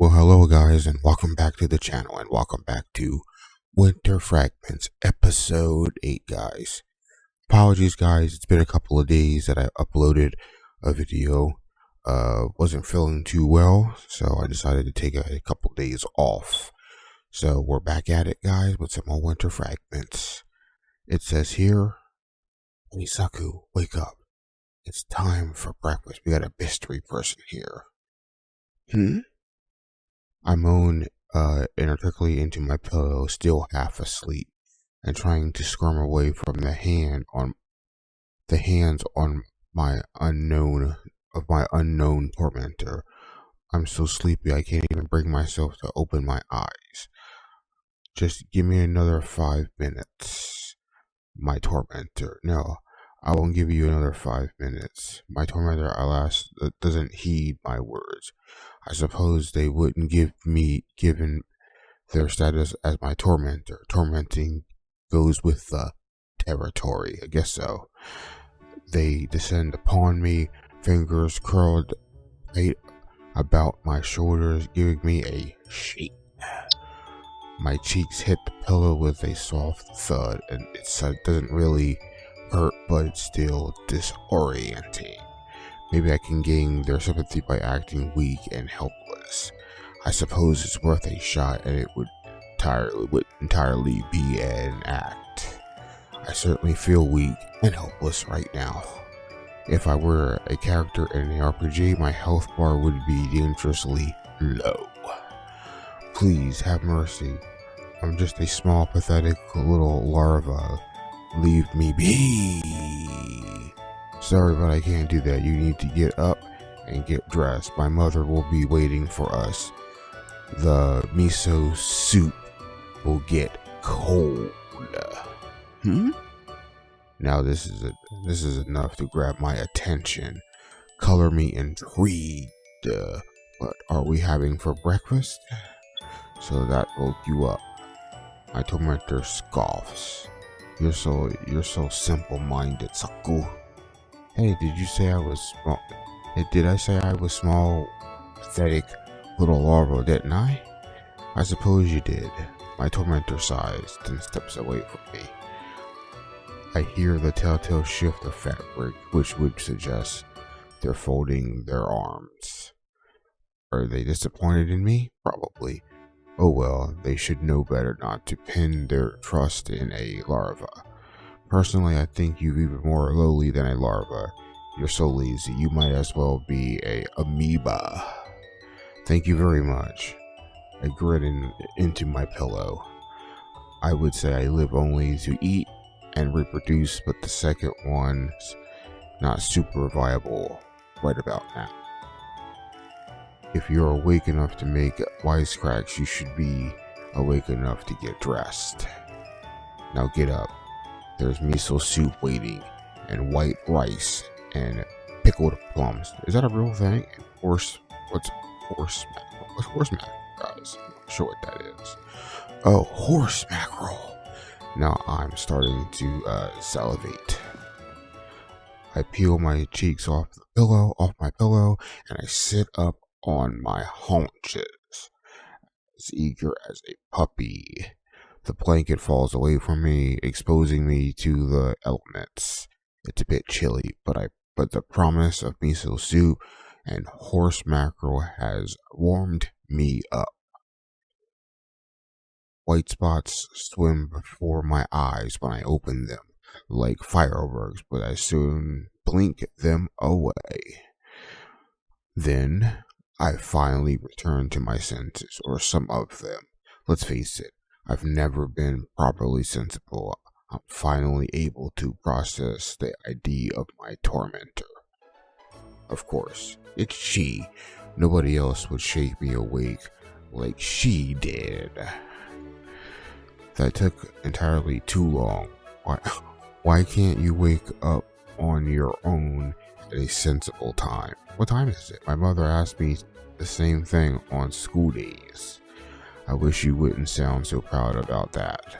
Well, hello guys, and welcome back to the channel, and welcome back to Winter Fragments, episode 8, guys. Apologies, guys, it's been a couple of days that I uploaded a video. Wasn't feeling too well, so I decided to take a couple days off. So we're back at it, guys, with some more Winter Fragments. It says here, Chiisato, wake up. It's time for breakfast. We got a mystery person here. I moan inarticulately into my pillow, still half asleep, and trying to squirm away from the hands on my unknown tormentor. I'm so sleepy I can't even bring myself to open my eyes. Just give me another 5 minutes, my tormentor. No, I won't give you another 5 minutes. My tormentor, alas, doesn't heed my words. I suppose they wouldn't give me, given their status as my tormentor. Tormenting goes with the territory, I guess so. They descend upon me, fingers curled tight about my shoulders, giving me a shake. My cheeks hit the pillow with a soft thud, and it doesn't really hurt, but it's still disorienting. Maybe I can gain their sympathy by acting weak and helpless. I suppose it's worth a shot, and it would entirely be an act. I certainly feel weak and helpless right now. If I were a character in an RPG, my health bar would be dangerously low. Please have mercy. I'm just a small, pathetic little larva. Leave me be. Sorry, but I can't do that. You need to get up and get dressed. My mother will be waiting for us. The miso soup will get cold. Now this is enough to grab my attention. Color me intrigued. What are we having for breakfast? So that woke you up. My tormentor scoffs. You're so simple-minded, Saku. Hey, did you say I was small? Did I say I was small, pathetic little larva, didn't I? I suppose you did. My tormentor sighs, then steps away from me. I hear the telltale shift of fabric, which would suggest they're folding their arms. Are they disappointed in me? Probably. Oh well, they should know better not to pin their trust in a larva. Personally, I think you're even more lowly than a larva. You're so lazy, you might as well be a amoeba. Thank you very much. I grin into my pillow. I would say I live only to eat and reproduce, but the second one's not super viable right about now. If you're awake enough to make wisecracks, you should be awake enough to get dressed. Now get up. There's miso soup waiting, and white rice, and pickled plums. Is that a real thing? And what's horse mackerel, guys? I'm not sure what that is. Oh, horse mackerel. Now I'm starting to salivate. I peel my cheeks off my pillow, and I sit up on my haunches, as eager as a puppy. The blanket falls away from me, exposing me to the elements. It's a bit chilly, but the promise of miso soup and horse mackerel has warmed me up. White spots swim before my eyes when I open them, like fireworks, but I soon blink them away. Then I finally return to my senses, or some of them. Let's face it, I've never been properly sensible. I'm finally able to process the idea of my tormentor. Of course, it's she. Nobody else would shake me awake like she did. That took entirely too long. Why can't you wake up on your own at a sensible time? What time is it? My mother asked me the same thing on school days. I wish you wouldn't sound so proud about that.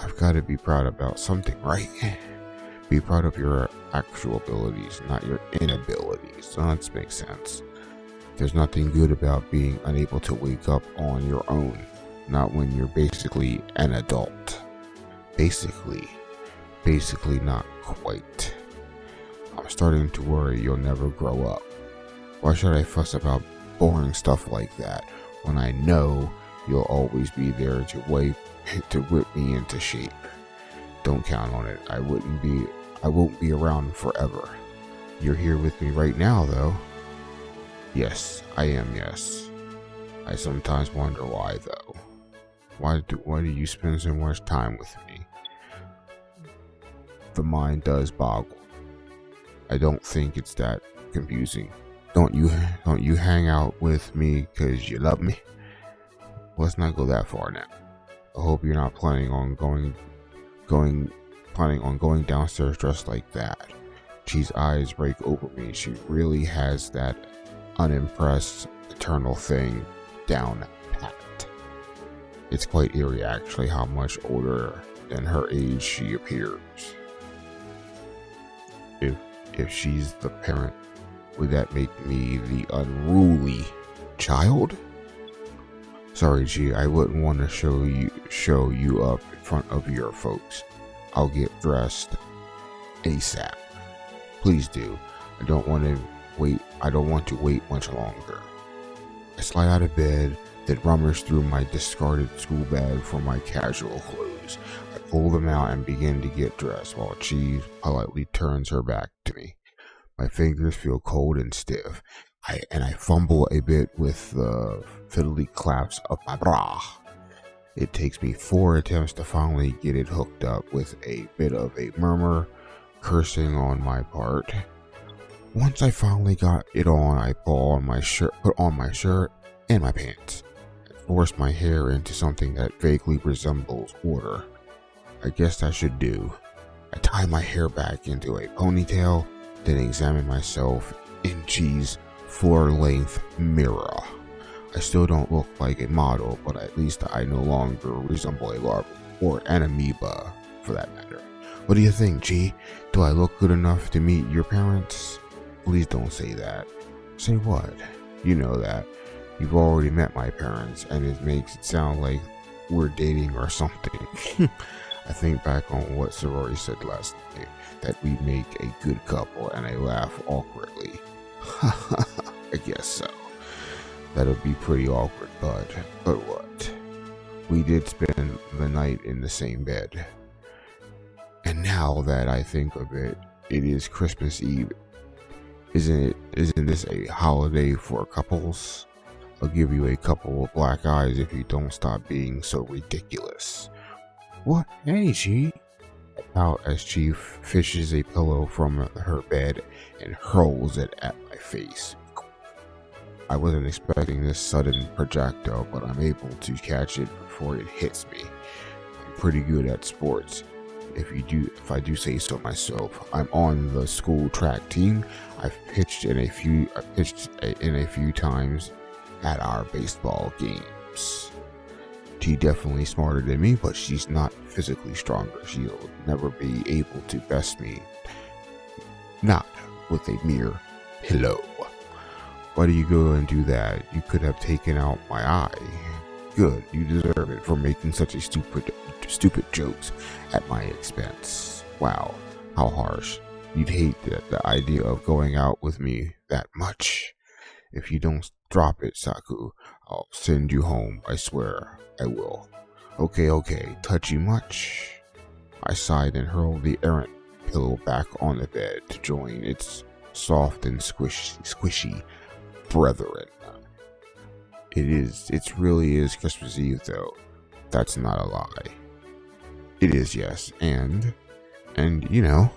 I've got to be proud about something, right? Be proud of your actual abilities, not your inabilities. That makes sense. There's nothing good about being unable to wake up on your own, not when you're basically an adult. Basically not quite. I'm starting to worry you'll never grow up. Why should I fuss about boring stuff like that when I know you'll always be there to whip me into shape? Don't count on it. I won't be around forever. You're here with me right now, though. Yes, I am, yes. I sometimes wonder why, though. Why do you spend so much time with me? The mind does boggle. I don't think it's that confusing. Don't you hang out with me because you love me? Let's not go that far now. I hope you're not planning on going downstairs dressed like that. Chi's eyes break over me. She really has that unimpressed eternal thing down pat. It's quite eerie actually how much older than her age she appears. If she's the parent, would that make me the unruly child? Sorry, Chi, I wouldn't want to show you up in front of your folks. I'll get dressed ASAP. Please do. I don't want to wait much longer. I slide out of bed, then rummage through my discarded school bag for my casual clothes. I pull them out and begin to get dressed while Chi politely turns her back to me. My fingers feel cold and stiff, and I fumble a bit with the fiddly claps of my bra. It takes me 4 attempts to finally get it hooked up, with a bit of a murmur, cursing on my part. Once I finally got it on, I put on my shirt and my pants, and force my hair into something that vaguely resembles order. I guess that should do. I tie my hair back into a ponytail, then examine myself in Chi's floor-length mirror. I still don't look like a model, but at least I no longer resemble a larva, or an amoeba, for that matter. What do you think, Chi? Do I look good enough to meet your parents? Please don't say that. Say what? You know that. You've already met my parents, and it makes it sound like we're dating or something. I think back on what Sorori said last night, that we make a good couple, and I laugh awkwardly. I guess so. That'll be pretty awkward, but what? We did spend the night in the same bed. And now that I think of it, it is Christmas Eve. Isn't this a holiday for couples? I'll give you a couple of black eyes if you don't stop being so ridiculous. What? Hey, Chi. I pout as Chi fishes a pillow from her bed and hurls it at my face. I wasn't expecting this sudden projectile, but I'm able to catch it before it hits me. I'm pretty good at sports, if I do say so myself. I'm on the school track team. I've pitched in a few times at our baseball games. She's definitely smarter than me, but she's not physically stronger. She'll never be able to best me. Not with a mere pillow. Why do you go and do that? You could have taken out my eye. Good, you deserve it for making such a stupid jokes at my expense. Wow, how harsh. You'd hate the idea of going out with me that much. If you don't drop it, Saku, I'll send you home, I swear I will. Okay, touchy much? I sighed and hurled the errant pillow back on the bed to join its soft and squishy brethren. It really is Christmas Eve though. That's not a lie. It is, yes, and you know,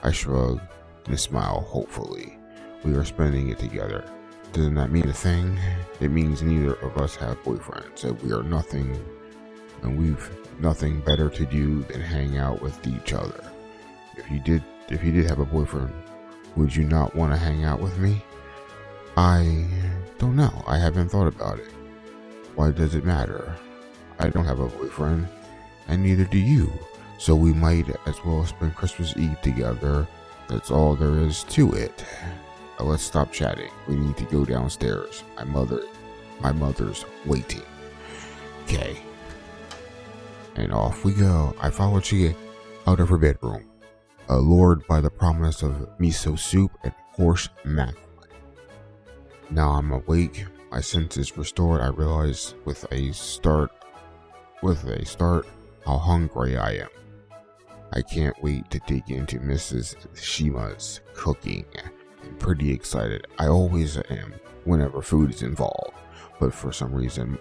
I shrug and smile hopefully. We are spending it together. Doesn't that mean a thing? It means neither of us have boyfriends, and we've nothing better to do than hang out with each other. If you did have a boyfriend, would you not want to hang out with me? I don't know. I haven't thought about it. Why does it matter? I don't have a boyfriend, and neither do you. So we might as well spend Christmas Eve together. That's all there is to it. let's stop chatting. We need to go downstairs. My mother's waiting. Okay. And off we go. I followed Chie out of her bedroom, allured by the promise of miso soup and horse mackerel. Now I'm awake, my senses restored. I realize with a start how hungry I am. I can't wait to dig into Mrs. Shima's cooking. I'm pretty excited. I always am whenever food is involved, but for some reason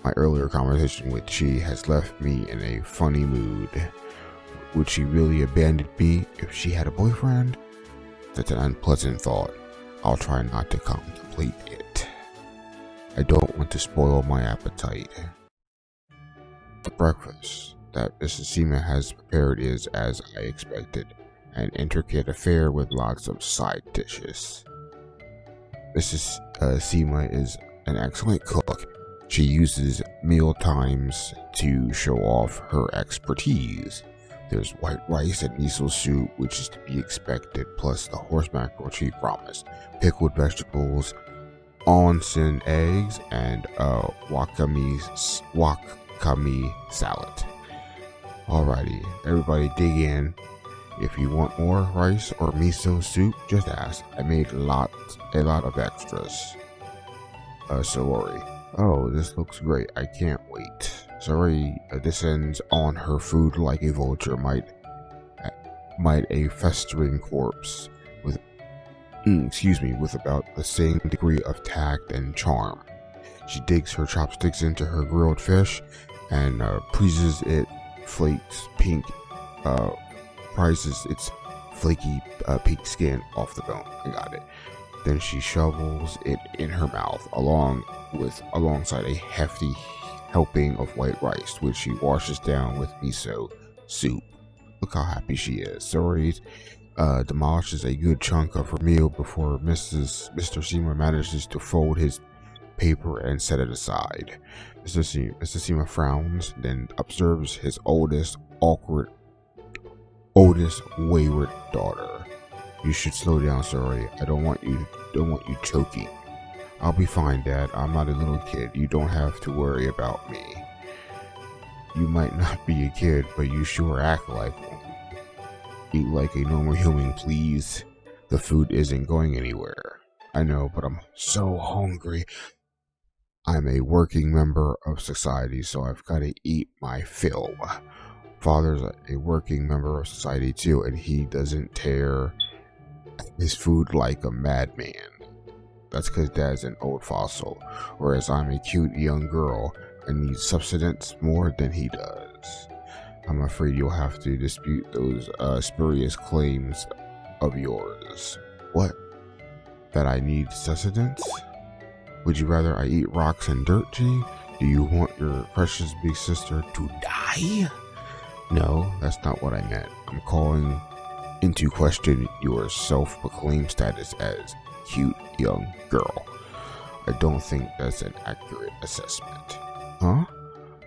my earlier conversation with Chi has left me in a funny mood. Would she really abandon me if she had a boyfriend? That's an unpleasant thought. I'll try not to contemplate it. I don't want to spoil my appetite. The breakfast that Mrs. Sima has prepared is, as I expected, an intricate affair with lots of side dishes. Mrs. Sima is an excellent cook. She uses meal times to show off her expertise. There's white rice and miso soup, which is to be expected, plus the horse mackerel she promised, pickled vegetables, onsen eggs, and wakame salad. Alrighty, everybody dig in. If you want more rice or miso soup, just ask. I made a lot of extras. Sorry. Oh, this looks great. I can't wait. Sorry descends on her food like a vulture might a festering corpse with about the same degree of tact and charm. She digs her chopsticks into her grilled fish and prizes its flaky pink skin off the bone. I got it. Then she shovels it in her mouth alongside a hefty helping of white rice, which she washes down with miso soup. Look how happy she is. Sori demolishes a good chunk of her meal before Mr. Sima manages to fold his paper and set it aside. Mr. Sima frowns, then observes his oldest wayward daughter. You should slow down, Sori. I don't want you choking. I'll be fine, Dad. I'm not a little kid. You don't have to worry about me. You might not be a kid, but you sure act like one. Eat like a normal human, please. The food isn't going anywhere. I know, but I'm so hungry. I'm a working member of society, so I've got to eat my fill. Father's a working member of society too, and he doesn't tear his food like a madman. That's because Dad's an old fossil, whereas I'm a cute young girl and need subsistence more than he does. I'm afraid you'll have to dispute those spurious claims of yours. What? That I need sustenance? Would you rather I eat rocks and dirt, G? Do you want your precious big sister to die? No, that's not what I meant. I'm calling into question your self-proclaimed status as cute young girl. I don't think that's an accurate assessment. Huh?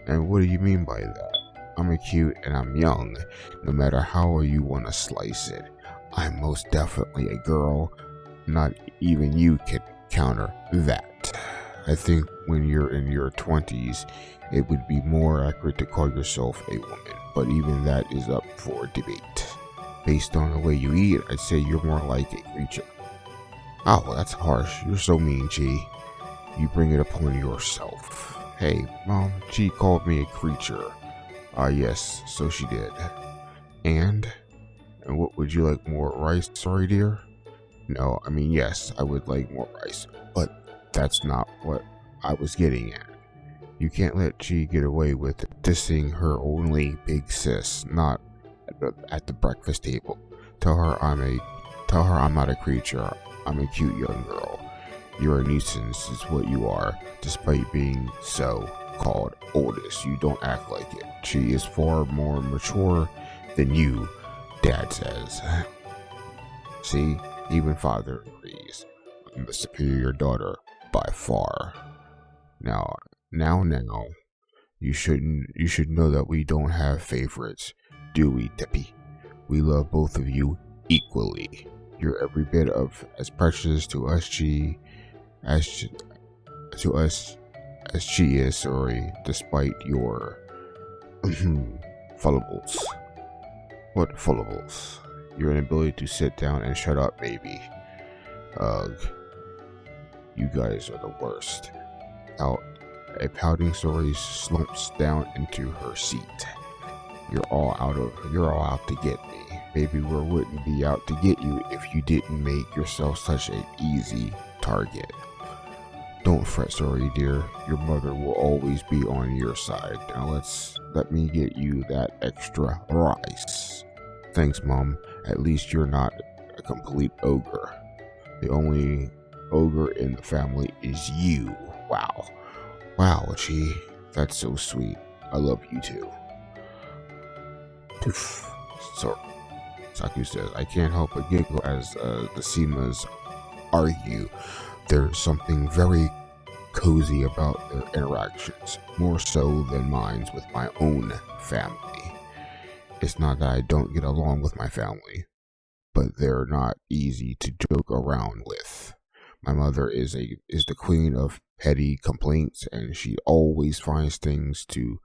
And what do you mean by that? I'm a cute and I'm young, no matter how you want to slice it. I'm most definitely a girl. Not even you can counter that. I think when you're in your 20s, it would be more accurate to call yourself a woman, but even that is up for debate. Based on the way you eat, I'd say you're more like a creature. Oh, well, that's harsh. You're so mean, Chi. You bring it upon yourself. Hey, Mom, Chi called me a creature. Yes, so she did. And what would you like, more rice? Sorry, dear? No, I mean, yes, I would like more rice, but that's not what I was getting at. You can't let Chi get away with dissing her only big sis, not at the breakfast table. Tell her I'm not a creature. I'm a cute young girl. You're a nuisance is what you are, despite being so-called oldest. You don't act like it. She is far more mature than you, Dad says. See, even Father agrees. I'm the superior daughter by far. Now, you should know that we don't have favorites, do we, Deppy? We love both of you equally. You're every bit of as precious to us as to us as she is, sorry, despite your fallables. What fallables? Your inability to sit down and shut up, baby. Ugh. You guys are the worst. Out. A pouting Sori slumps down into her seat. You're all out to get me. Baby, we wouldn't be out to get you if you didn't make yourself such an easy target. Don't fret, Sori dear. Your mother will always be on your side. Now let me get you that extra rice. Thanks, Mom. At least you're not a complete ogre. The only ogre in the family is you. Wow. Wow, Chi. That's so sweet. I love you too. Poof. So, Saku says, I can't help but giggle as the Seamas argue. There's something very cozy about their interactions, more so than mine with my own family. It's not that I don't get along with my family, but they're not easy to joke around with. My mother is the queen of petty complaints, and she always finds things to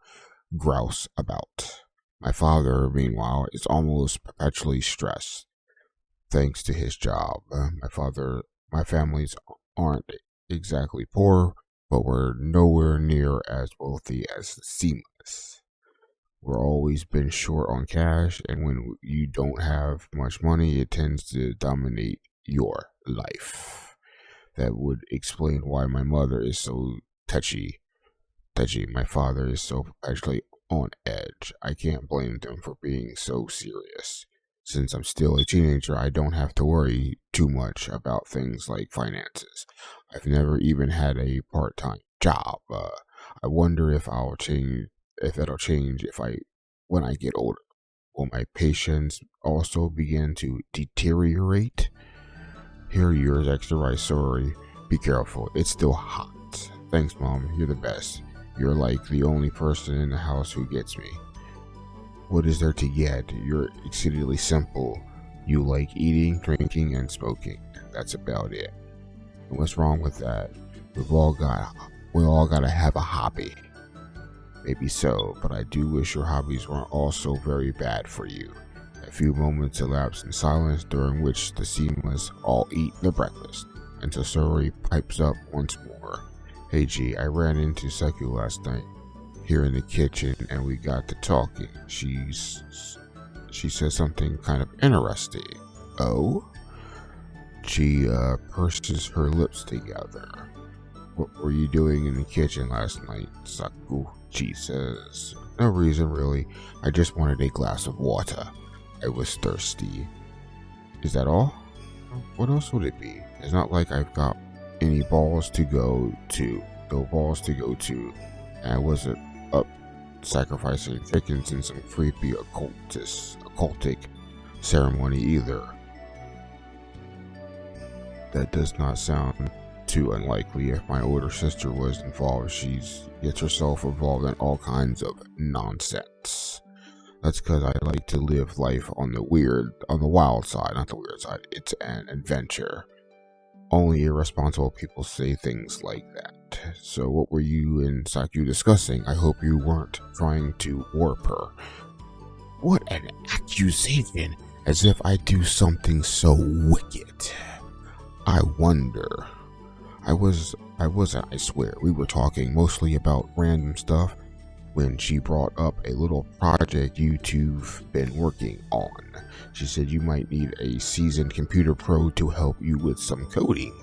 grouse about. My father, meanwhile, is almost perpetually stressed, thanks to his job. My families aren't exactly poor, but we're nowhere near as wealthy as the Seamas. We're always been short on cash, and when you don't have much money, it tends to dominate your life. That would explain why my mother is so touchy. My father is so perpetually on edge. I can't blame them for being so serious. Since I'm still a teenager, I don't have to worry too much about things like finances. I've never even had a part-time job. I wonder if it'll change when I get older. Will my patience also begin to deteriorate? Here, yours extra rice, sorry. Be careful, it's still hot. Thanks, Mom, you're the best. You're like the only person in the house who gets me. What is there to get? You're exceedingly simple. You like eating, drinking, and smoking. That's about it. And what's wrong with that? We all gotta have a hobby. Maybe so, but I do wish your hobbies weren't also very bad for you. A few moments elapse in silence, during which the Seamas all eat their breakfast, until Sori pipes up once more. Hey G, I ran into Seku last night, here in the kitchen, and we got to talking. She said something kind of interesting. Oh? She purses her lips together. What were you doing in the kitchen last night, Saku? She says. No reason, really. I just wanted a glass of water. I was thirsty. Is that all? What else would it be? It's not like I've got any balls to go to. And I wasn't up sacrificing chickens in some creepy occultic ceremony either. That does not sound too unlikely. If my older sister was involved, she gets herself involved in all kinds of nonsense. That's because I like to live life on the wild side, not the weird side. It's an adventure. Only irresponsible people say things like that. So what were you and Saku discussing? I hope you weren't trying to warp her. What an accusation! As if I do something so wicked. I wonder. I wasn't, I swear. We were talking mostly about random stuff when she brought up a little project you two've been working on. She said you might need a seasoned computer pro to help you with some coding.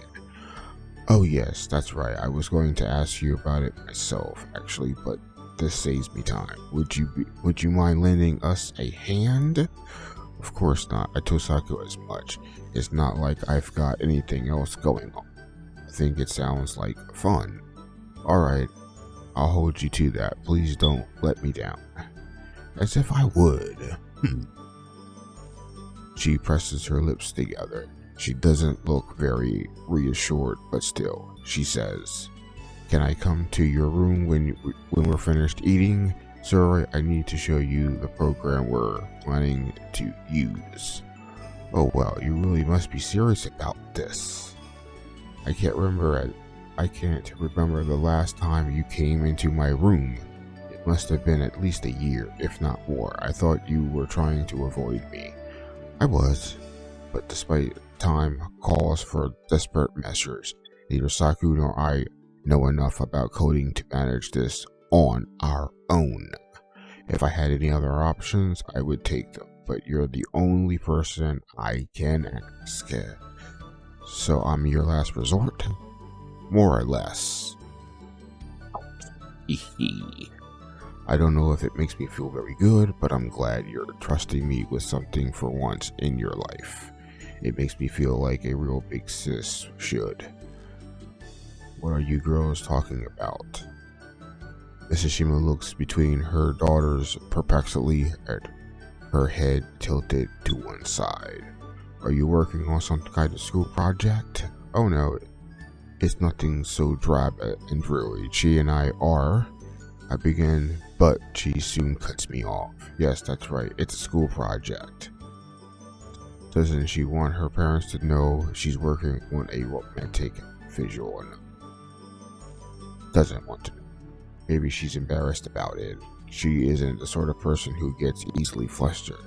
Oh yes, that's right. I was going to ask you about it myself, actually, but this saves me time. Would you mind lending us a hand? Of course not. I told Saku as much. It's not like I've got anything else going on. I think it sounds like fun. Alright, I'll hold you to that. Please don't let me down. As if I would. She presses her lips together. She doesn't look very reassured, but still, she says, Can I come to your room when we're finished eating? Sir, I need to show you the program we're planning to use. Oh well, you really must be serious about this. I can't remember the last time you came into my room. It must have been at least a year, if not more. I thought you were trying to avoid me. I was, but despite time calls for desperate measures, neither Saku nor I know enough about coding to manage this on our own. If I had any other options, I would take them, but you're the only person I can ask. So I'm your last resort? More or less. I don't know if it makes me feel very good, but I'm glad you're trusting me with something for once in your life. It makes me feel like a real big sis should. What are you girls talking about? Mrs. Shima looks between her daughters perplexedly, at her head tilted to one side. Are you working on some kind of school project? Oh no, it's nothing so drab and dreary. Chi and I are. I begin, but Chi soon cuts me off. Yes, that's right, it's a school project. Doesn't she want her parents to know she's working on a romantic visual? Doesn't want to. Maybe she's embarrassed about it. She isn't the sort of person who gets easily flustered.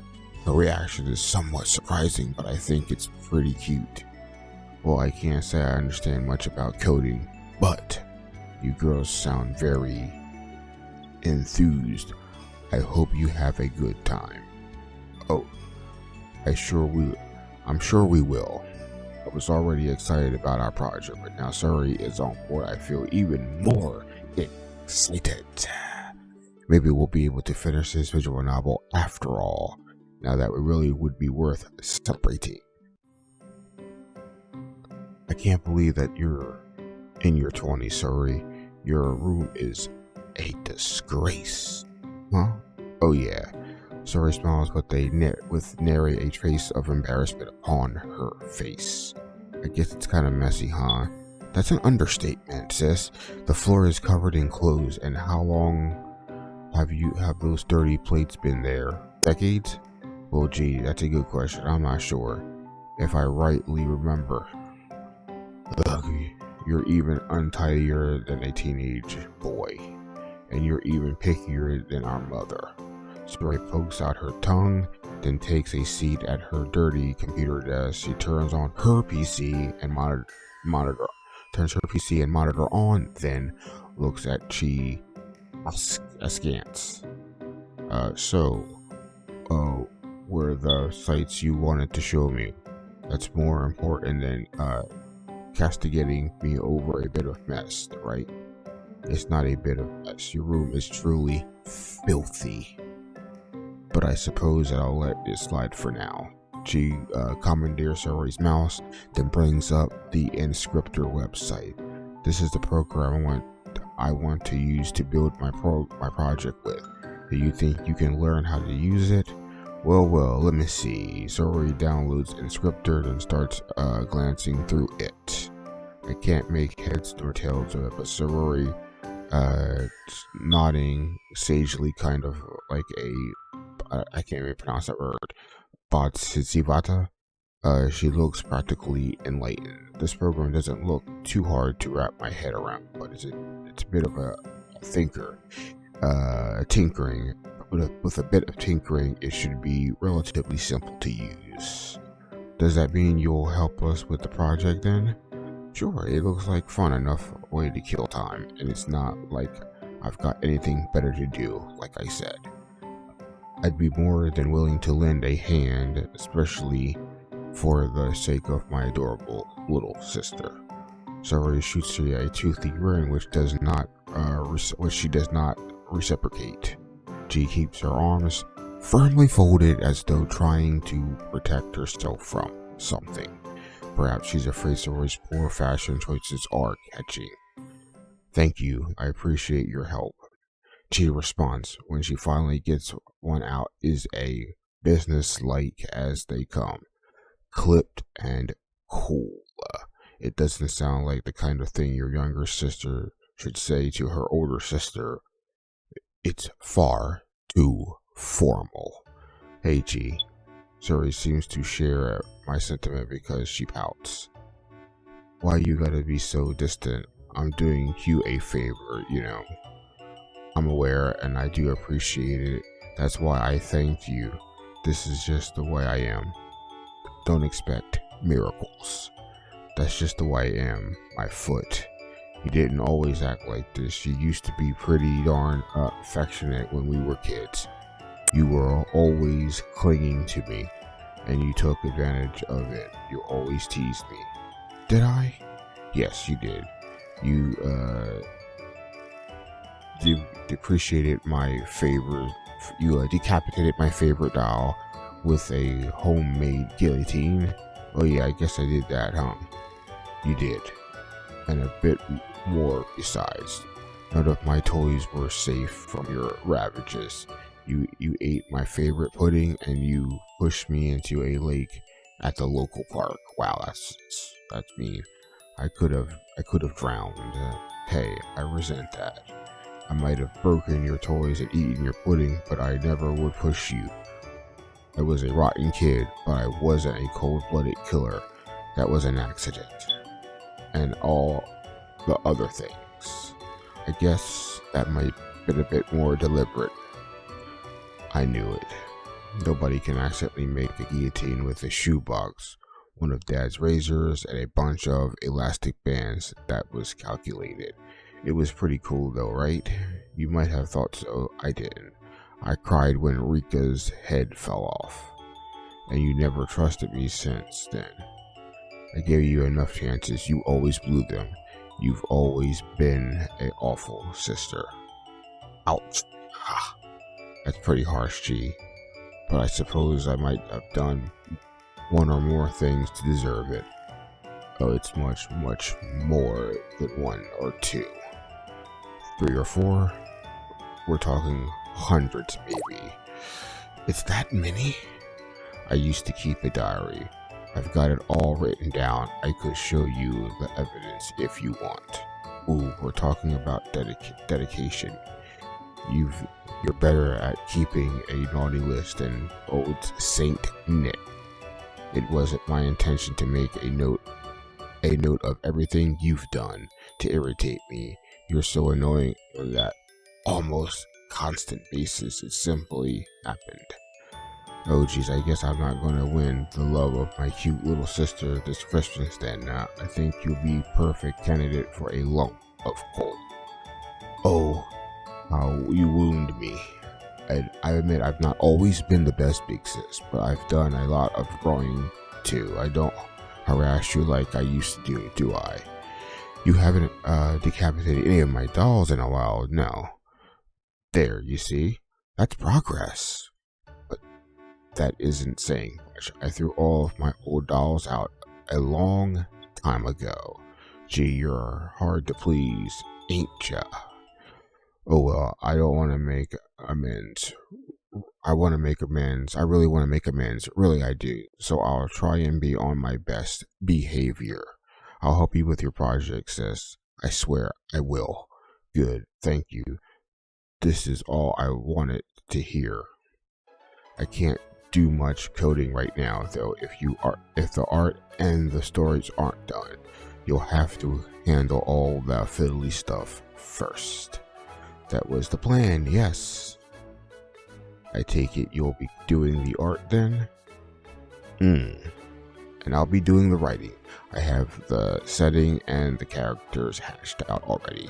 Her reaction is somewhat surprising, but I think it's pretty cute. Well, I can't say I understand much about coding, but you girls sound very enthused. I hope you have a good time. Oh, I'm sure we will. I was already excited about our project, but now Suri is on board. I feel even more excited. Maybe we'll be able to finish this visual novel after all. Now that really would be worth celebrating. I can't believe that you're in your 20s, Suri. Your room is a disgrace. Huh? Oh yeah. Suri smiles with nary a trace of embarrassment upon her face. I guess it's kind of messy, huh? That's an understatement, sis. The floor is covered in clothes, and how long have those dirty plates been there? Decades? Well, gee, that's a good question. I'm not sure. If I rightly remember. Ugh, you're even untidier than a teenage boy, and you're even pickier than our mother. Suri pokes out her tongue, then takes a seat at her dirty computer desk. She turns on her PC and monitor on, then looks at Chi askance. Were the sites you wanted to show me? That's more important than castigating me over a bit of mess, right? It's not a bit of mess. Your room is truly filthy. But I suppose that I'll let it slide for now. She commandeers Suri's mouse, then brings up the Inscriptor website. This is the program I want to use to build my project with. Do you think you can learn how to use it? Well, let me see. Suri downloads Inscriptor, then starts glancing through it. I can't make heads nor tails of it, but Suri nodding sagely, kind of like I can't even pronounce that word. Botsivata. She looks practically enlightened. This program doesn't look too hard to wrap my head around, but it's a bit of a thinker. Tinkering. With a bit of tinkering, it should be relatively simple to use. Does that mean you'll help us with the project then? Sure, it looks like fun enough way to kill time, and it's not like I've got anything better to do, like I said. I'd be more than willing to lend a hand, especially for the sake of my adorable little sister. Suri shoots her a toothy grin, which she does not reciprocate. She keeps her arms firmly folded as though trying to protect herself from something. Perhaps she's afraid Suri's poor fashion choices are catching. Thank you, I appreciate your help. She responds when she finally gets one out is a business-like as they come. Clipped and cool. It doesn't sound like the kind of thing your younger sister should say to her older sister. It's far too formal. Hey G, Suri seems to share my sentiment because she pouts. Why you gotta be so distant? I'm doing you a favor, you know. I'm aware and I do appreciate it. That's why I thanked you. This is just the way I am. Don't expect miracles. That's just the way I am. My foot. You didn't always act like this. You used to be pretty darn affectionate when we were kids. You were always clinging to me, and you took advantage of it. You always teased me. Did I? Yes, you did. You depreciated my favorite. You decapitated my favorite doll with a homemade guillotine. Oh yeah, I guess I did that, huh? You did, and a bit more besides. None of my toys were safe from your ravages. You ate my favorite pudding, and you pushed me into a lake at the local park. Wow, that's mean. I could have drowned. Hey, I resent that. I might have broken your toys and eaten your pudding, but I never would push you. I was a rotten kid, but I wasn't a cold-blooded killer. That was an accident. And all the other things. I guess that might have been a bit more deliberate. I knew it. Nobody can accidentally make a guillotine with a shoebox, one of Dad's razors, and a bunch of elastic bands. That was calculated. It was pretty cool though, right? You might have thought so. I didn't. I cried when Rika's head fell off. And you never trusted me since then. I gave you enough chances. You always blew them. You've always been an awful sister. Ouch. That's pretty harsh, G. But I suppose I might have done one or more things to deserve it. Oh, it's much, much more than one or two. 3 or 4? We're talking hundreds, maybe. It's that many? I used to keep a diary. I've got it all written down. I could show you the evidence if you want. Ooh, we're talking about dedication. You're better at keeping a naughty list than old Saint Nick. It wasn't my intention to make a note of everything you've done to irritate me. You're so annoying on that almost constant basis. It simply happened. Oh geez, I guess I'm not gonna win the love of my cute little sister this Christmas then. I think you'll be perfect candidate for a lump of coal. Oh, how you wound me. I admit I've not always been the best big sis, but I've done a lot of growing too. I don't harass you like I used to do I? You haven't decapitated any of my dolls in a while, no. There, you see? That's progress. But that isn't saying much. I threw all of my old dolls out a long time ago. Gee, you're hard to please, ain't ya? Oh well, I don't want to make amends. I want to make amends. I really want to make amends. Really, I do. So I'll try and be on my best behavior. I'll help you with your project, sis. I swear I will. Good, thank you. This is all I wanted to hear. I can't do much coding right now, though. If the art and the stories aren't done, you'll have to handle all the fiddly stuff first. That was the plan, yes. I take it you'll be doing the art then? And I'll be doing the writing. I have the setting and the characters hashed out already.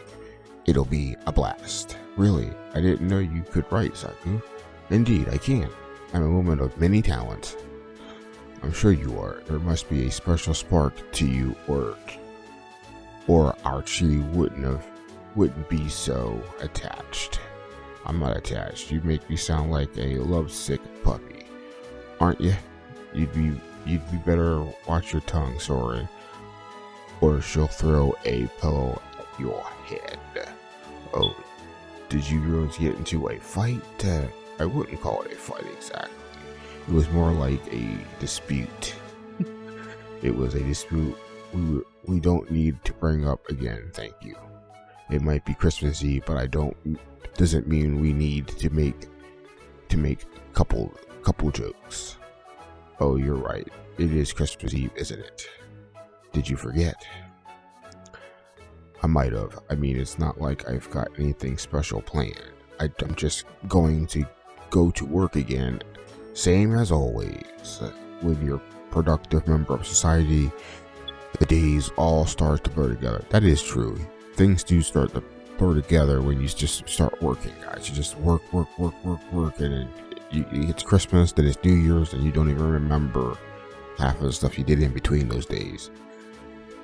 It'll be a blast. Really, I didn't know you could write, Saku. Indeed, I can. I'm a woman of many talents. I'm sure you are. There must be a special spark to you, or Archie wouldn't be so attached. I'm not attached. You make me sound like a lovesick puppy, aren't you? You'd be better watch your tongue, sorry, or she'll throw a pillow at your head. Oh, did you girls get into a fight? I wouldn't call it a fight exactly. It was more like a dispute. It was a dispute we don't need to bring up again, thank you. It might be Christmas Eve, but doesn't mean we need to make couple jokes. Oh, you're right. It is Christmas Eve, isn't it? Did you forget? I might have. I mean, it's not like I've got anything special planned. I'm just going to go to work again, same as always. When you're a productive member of society, the days all start to blur together. That is true. Things do start to blur together when you just start working, guys. You just work, and then it's Christmas, then it's New Year's, and you don't even remember half of the stuff you did in between those days.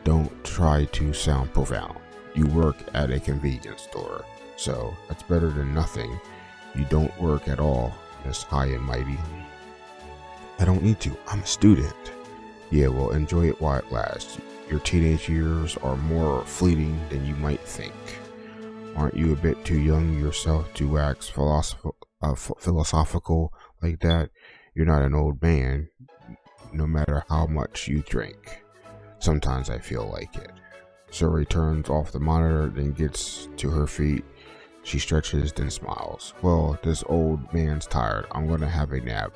Don't try to sound profound. You work at a convenience store, so that's better than nothing. You don't work at all, Miss High and Mighty. I don't need to. I'm a student. Yeah, well, enjoy it while it lasts. Your teenage years are more fleeting than you might think. Aren't you a bit too young yourself to wax philosophical like that? You're not an old man, no matter how much you drink. Sometimes I feel like it. Suri turns off the monitor, then gets to her feet. She stretches, then smiles. Well, this old man's tired. I'm gonna have a nap.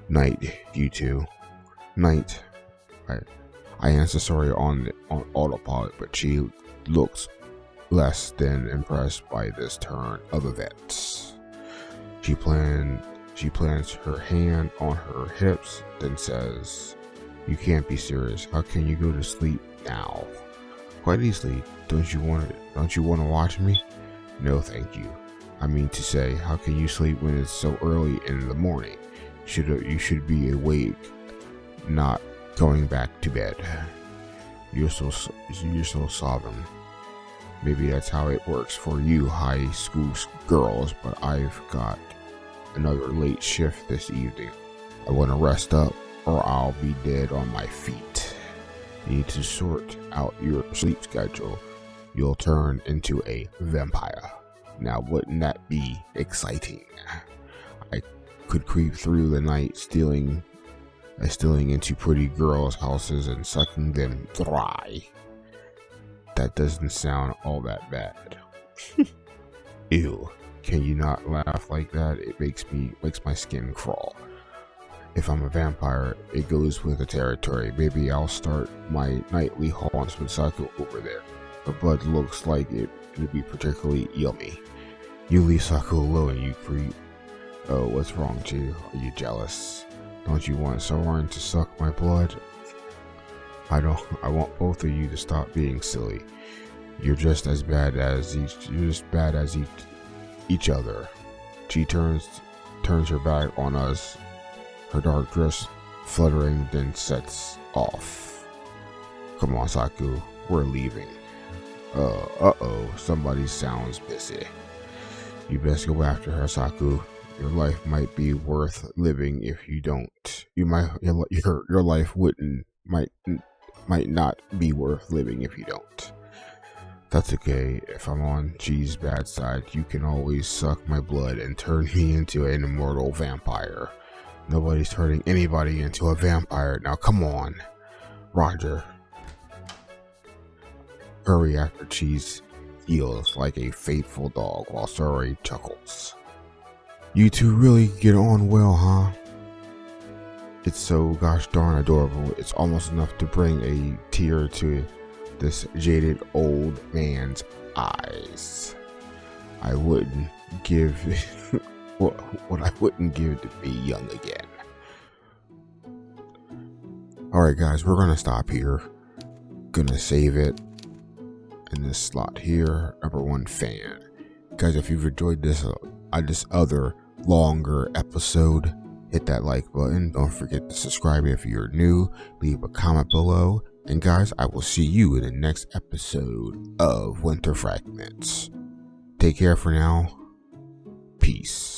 Night, you two. Night. I answer Suri on autopilot, but she looks less than impressed by this turn of events. She plants her hand on her hips, then says, "You can't be serious. How can you go to sleep now?" "Quite easily. Don't you want to watch me?" "No, thank you. I mean to say, how can you sleep when it's so early in the morning? You should be awake, not going back to bed." You're so sovereign. Maybe that's how it works for you high school girls, but I've got another late shift this evening. I want to rest up, or I'll be dead on my feet. You need to sort out your sleep schedule. You'll turn into a vampire. Now, wouldn't that be exciting? I could creep through the night stealing into pretty girls' houses and sucking them dry. That doesn't sound all that bad. Ew. Can you not laugh like that? It makes my skin crawl. If I'm a vampire, it goes with the territory. Maybe I'll start my nightly haunts with Saku over there. The blood looks like it would be particularly yummy. You leave Saku alone, you creep. Oh, what's wrong, Chi? Are you jealous? Don't you want someone to suck my blood? I want both of you to stop being silly. You're just as bad as each other. She turns her back on us, her dark dress fluttering, then sets off. Come on, Saku, we're leaving. Uh-oh, somebody sounds busy. You best go after her, Saku. Your life might be worth living if you don't. Your life might not be worth living if you don't. That's okay. If I'm on Chi's bad side, you can always suck my blood and turn me into an immortal vampire. Nobody's turning anybody into a vampire. Now come on, Roger. Hurry after Chi's heels like a faithful dog while Suri chuckles. You two really get on well, huh? It's so gosh darn adorable. It's almost enough to bring a tear to this jaded old man's eyes. I wouldn't give what I wouldn't give to be young again. Alright guys, we're gonna stop here. Gonna save it in this slot here. #1 fan. Guys, if you've enjoyed this other longer episode, hit that like button. Don't forget to subscribe if you're new. Leave a comment below. And guys, I will see you in the next episode of Winter Fragments. Take care for now. Peace.